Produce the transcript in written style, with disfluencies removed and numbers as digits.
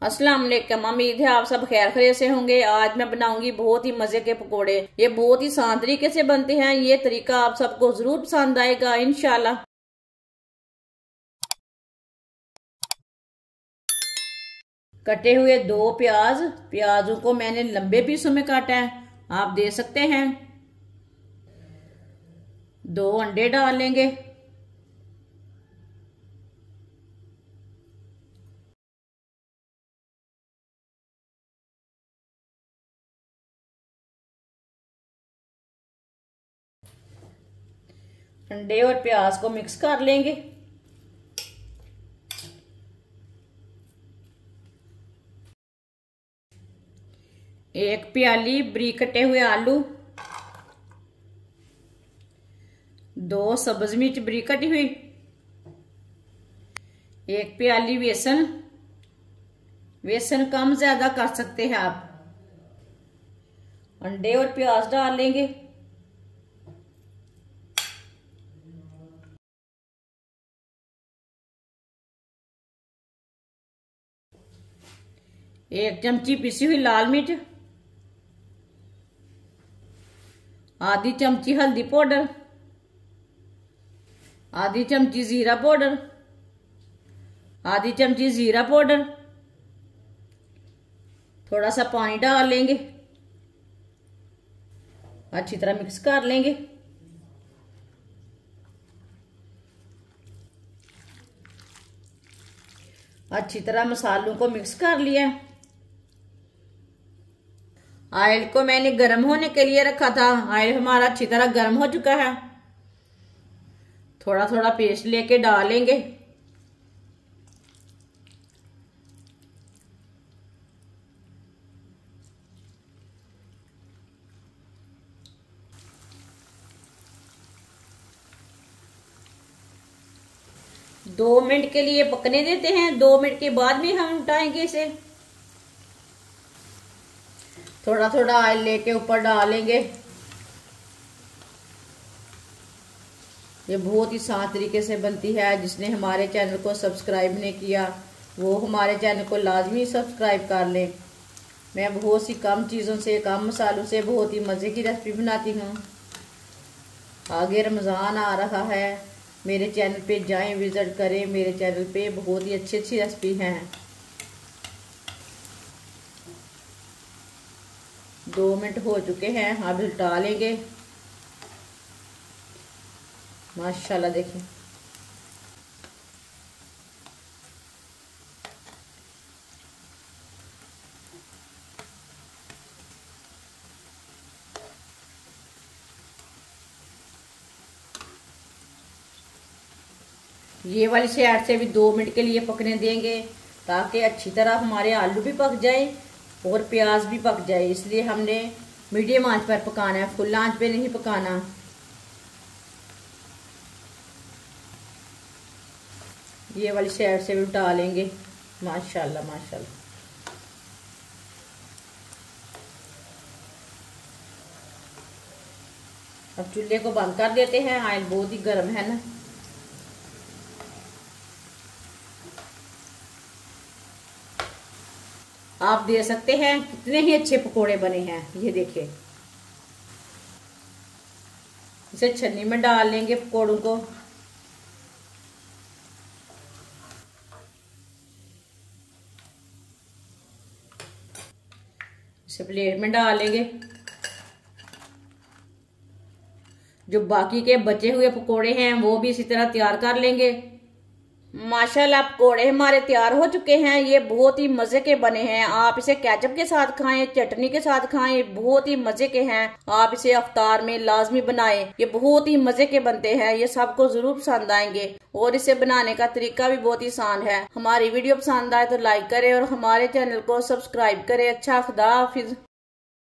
अस्सलाम वालेकुम। उम्मीद है आप सब खैर खैरियत से होंगे। आज मैं बनाऊंगी बहुत ही मजे के पकोड़े। ये बहुत ही आसान तरीके से बनते हैं। ये तरीका आप सबको जरूर पसंद आएगा इंशाल्लाह। कटे हुए 2 प्याजों को मैंने लंबे पीसों में काटा है, आप दे सकते हैं। 2 अंडे डाल लेंगे। अंडे और प्याज को मिक्स कर लेंगे। एक प्याली बारीक कटे हुए आलू, 2 सब्ज मिर्च बारीक कटी हुई, 1 प्याली बेसन। बेसन कम ज्यादा कर सकते हैं आप। अंडे और प्याज डाल लेंगे। एक चमची पिसी हुई लाल मिर्च, आधी चमची हल्दी पाउडर, आधी चमची जीरा पाउडर, आधी चमची जीरा पाउडर। थोड़ा सा पानी डाल लेंगे, अच्छी तरह मिक्स कर लेंगे। अच्छी तरह मसालों को मिक्स कर लिया। ऑयल को मैंने गर्म होने के लिए रखा था। ऑयल हमारा अच्छी तरह गर्म हो चुका है। थोड़ा थोड़ा पेस्ट लेके डालेंगे। दो मिनट के लिए पकने देते हैं। 2 मिनट के बाद में हम उठाएंगे इसे। थोड़ा थोड़ा ऑयल लेके ऊपर डालेंगे। ये बहुत ही आसान तरीके से बनती है। जिसने हमारे चैनल को सब्सक्राइब नहीं किया वो हमारे चैनल को लाजमी सब्सक्राइब कर लें। मैं बहुत सी कम चीज़ों से, कम मसालों से बहुत ही मज़े की रेसिपी बनाती हूँ। आगे रमज़ान आ रहा है, मेरे चैनल पे जाएं, विजिट करें। मेरे चैनल पे बहुत ही अच्छी अच्छी रेसिपी हैं। 2 मिनट हो चुके हैं, अब उल्टा लेंगे। माशाल्लाह देखिए, ये वाली साइड से भी 2 मिनट के लिए पकने देंगे ताकि अच्छी तरह हमारे आलू भी पक जाए और प्याज भी पक जाए। इसलिए हमने मीडियम आंच पर पकाना है, फुल आंच पे नहीं पकाना। ये वाली साइड से भी उल्टा लेंगे। माशाल्लाह माशाल्लाह। अब चूल्हे को बंद कर देते हैं। ऑयल बहुत ही गर्म है ना। आप दे सकते हैं कितने ही अच्छे पकोड़े बने हैं। ये देखिए, इसे छन्नी में डाल लेंगे पकोड़ों को। इसे प्लेट में डाल लेंगे। जो बाकी के बचे हुए पकोड़े हैं वो भी इसी तरह तैयार कर लेंगे। माशाल्लाह पकोड़े हमारे तैयार हो चुके हैं। ये बहुत ही मजे के बने हैं। आप इसे केचप के साथ खाएं, चटनी के साथ खाएं, बहुत ही मजे के हैं। आप इसे अफ्तार में लाजमी बनाएं। ये बहुत ही मजे के बनते हैं। ये सबको जरूर पसंद आएंगे और इसे बनाने का तरीका भी बहुत ही आसान है। हमारी वीडियो पसंद आए तो लाइक करें और हमारे चैनल को सब्सक्राइब करें। अच्छा, खुदा हाफिज।